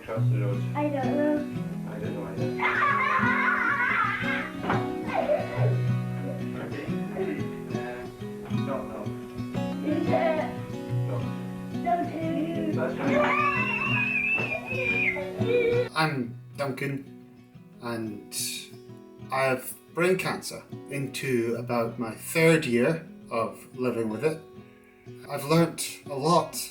across the road? I don't know. I don't know either. Okay. No. Is it? No. Don't do. That's right. I'm Duncan, and I have brain cancer into about my third year of living with it. I've learnt a lot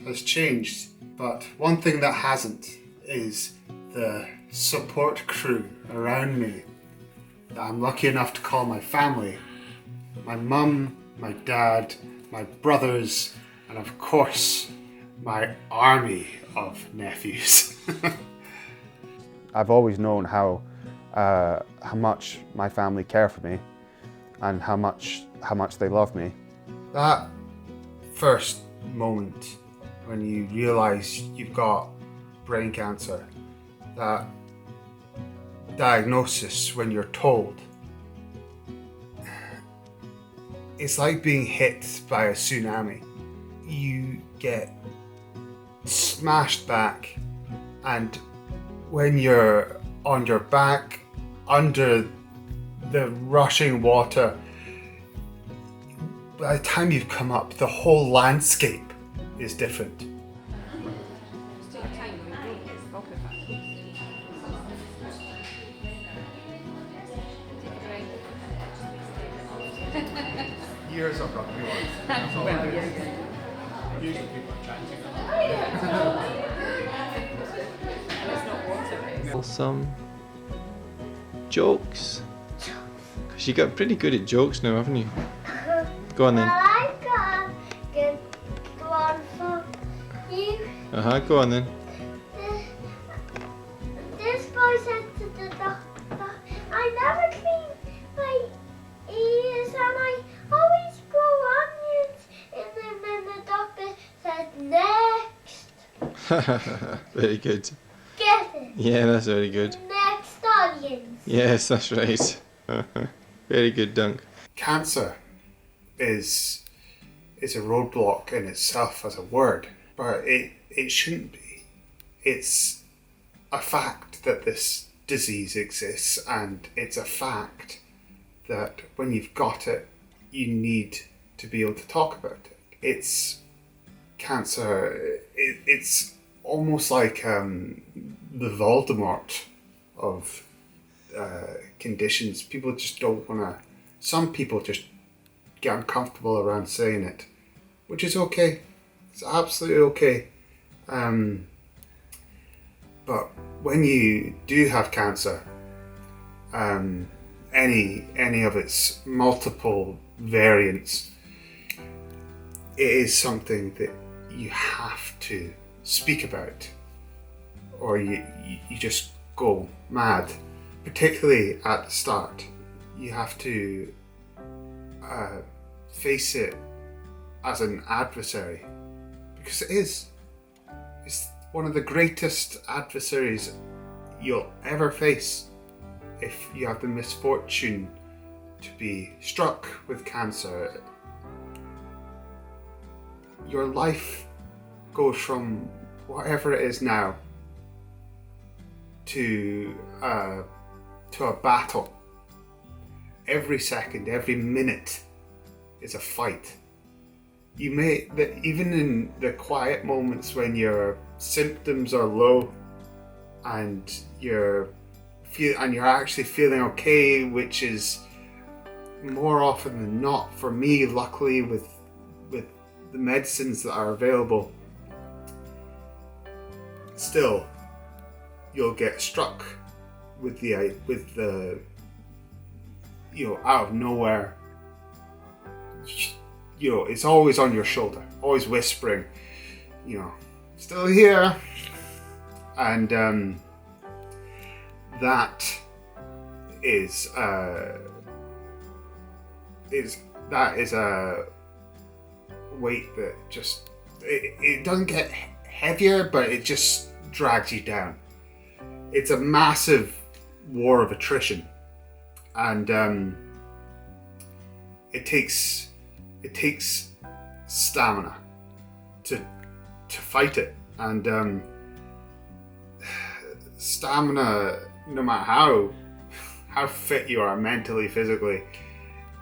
has changed, but one thing that hasn't is the support crew around me that I'm lucky enough to call my family. My mum, my dad, my brothers, and of course, my army of nephews. I've always known how much my family care for me and how much they love me. That first moment when you realise you've got brain cancer, that diagnosis when you're told, it's like being hit by a tsunami. You get smashed back, and when you're on your back under the rushing water, by the time you've come up, the whole landscape is different. Years of rugby ones. That's all I do. Usually people are chanting. Some jokes. Because you got pretty good at jokes now, haven't you? Go on then. Well, I've got a good one for you. Go on then. This boy said to the doctor, I never clean my ears and I always grow onions in them, and the doctor said, next. Very good. Get it? Yeah, that's very good. Next audience. Yes, that's right. Very good, Dunk. Cancer is a roadblock in itself as a word, but it shouldn't be. It's a fact that this disease exists, and it's a fact that when you've got it, you need to be able to talk about it. It's cancer, it's almost like the Voldemort of conditions. People just don't want to, some people just get uncomfortable around saying it, which is okay. It's absolutely okay. But when you do have cancer, any of its multiple variants, it is something that you have to speak about, or you just go mad. Particularly at the start, you have to face it as an adversary, because it is. It's one of the greatest adversaries you'll ever face if you have the misfortune to be struck with cancer. Your life goes from whatever it is now to a battle. Every second, every minute is a fight. You may, even in the quiet moments when your symptoms are low and you're actually feeling okay, which is more often than not, for me, luckily, with the medicines that are available, still you'll get struck with the out of nowhere, it's always on your shoulder, always whispering, still here. And that is a weight that just, it doesn't get heavier, but it just drags you down. It's a massive war of attrition, and it takes stamina to fight it. And stamina, no matter how fit you are mentally, physically,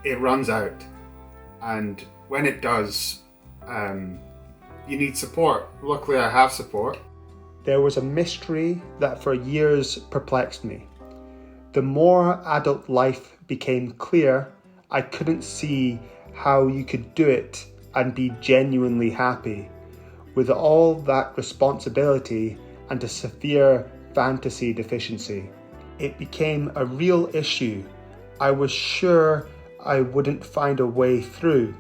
it runs out. And when it does, you need support. Luckily, I have support. There was a mystery that for years perplexed me. The more adult life became clear, I couldn't see how you could do it and be genuinely happy with all that responsibility and a severe fantasy deficiency. It became a real issue. I was sure I wouldn't find a way through,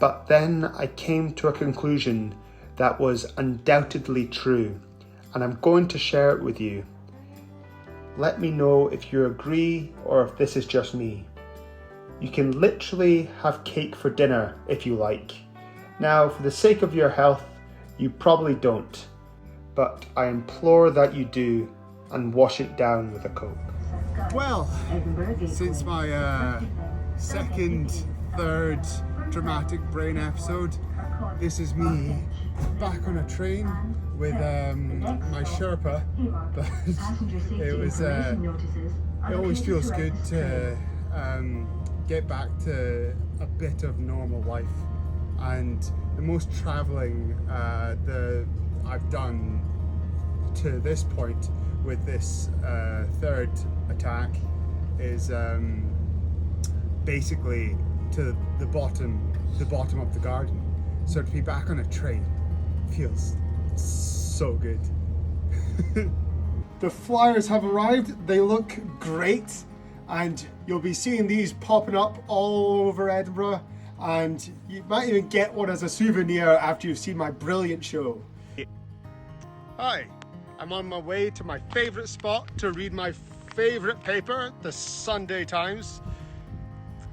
but then I came to a conclusion that was undoubtedly true, and I'm going to share it with you. Let me know if you agree or if this is just me. You can literally have cake for dinner if you like. Now, for the sake of your health, you probably don't, but I implore that you do and wash it down with a Coke. Well, since my third dramatic brain episode, this is me back on a train with my Sherpa, but it always feels good to get back to a bit of normal life. And the most travelling that I've done to this point with this third attack is basically to the bottom of the garden. So to be back on a train feels so good. The flyers have arrived. They look great, and you'll be seeing these popping up all over Edinburgh, and you might even get one as a souvenir after you've seen my brilliant show. Hi, I'm on my way to my favourite spot to read my favourite paper, the Sunday Times.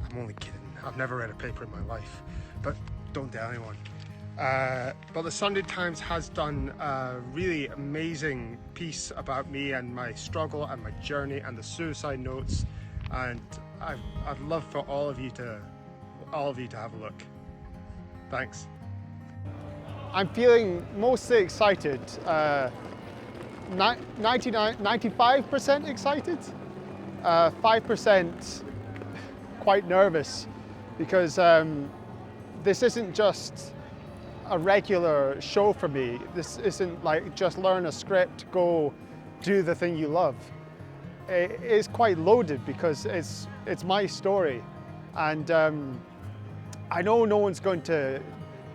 I'm only kidding, I've never read a paper in my life, but don't tell anyone. But the Sunday Times has done a really amazing piece about me and my struggle and my journey and the suicide notes, and I'd love for all of you to have a look. Thanks. I'm feeling mostly excited, 95% excited, 5% quite nervous, because this isn't just a regular show for me. This isn't like just learn a script, go do the thing you love. It is quite loaded because it's my story, and I know no one's going to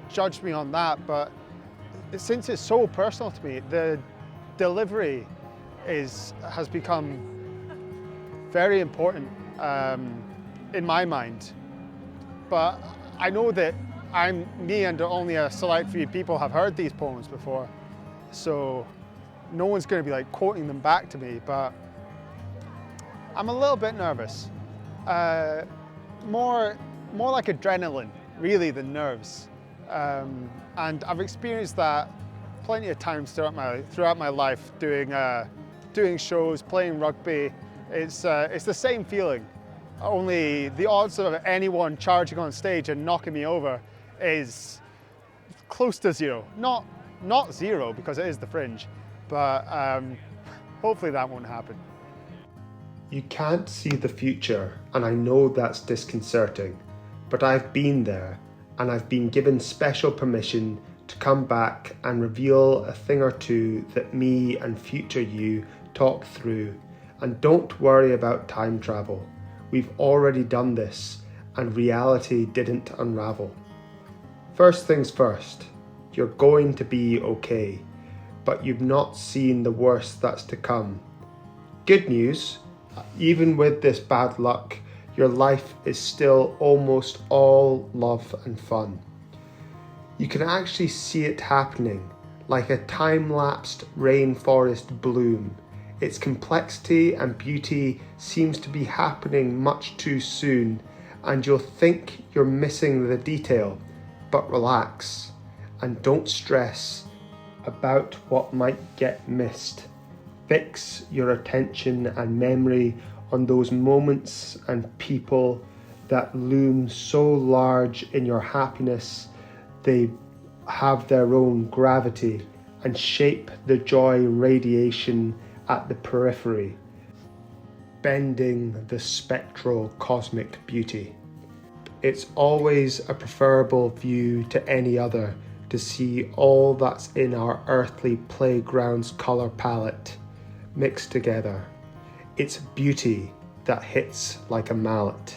judge me on that, but since it's so personal to me, the delivery has become very important in my mind. But I know that me and only a select few people have heard these poems before, so no one's going to be like quoting them back to me, but I'm a little bit nervous. More like adrenaline, really, than nerves. And I've experienced that plenty of times throughout my life, doing shows, playing rugby. It's the same feeling, only the odds of anyone charging on stage and knocking me over is close to zero. Not zero, because it is the Fringe, but hopefully that won't happen. You can't see the future, and I know that's disconcerting, but I've been there, and I've been given special permission to come back and reveal a thing or two that me and future you talk through. And don't worry about time travel. We've already done this, and reality didn't unravel. First things first, you're going to be okay, but you've not seen the worst that's to come. Good news, even with this bad luck, your life is still almost all love and fun. You can actually see it happening, like a time-lapsed rainforest bloom. Its complexity and beauty seems to be happening much too soon, and you'll think you're missing the detail, but relax and don't stress about what might get missed. Fix your attention and memory on those moments and people that loom so large in your happiness they have their own gravity and shape the joy radiation at the periphery, bending the spectral cosmic beauty. It's always a preferable view to any other to see all that's in our earthly playground's colour palette mixed together. It's beauty that hits like a mallet.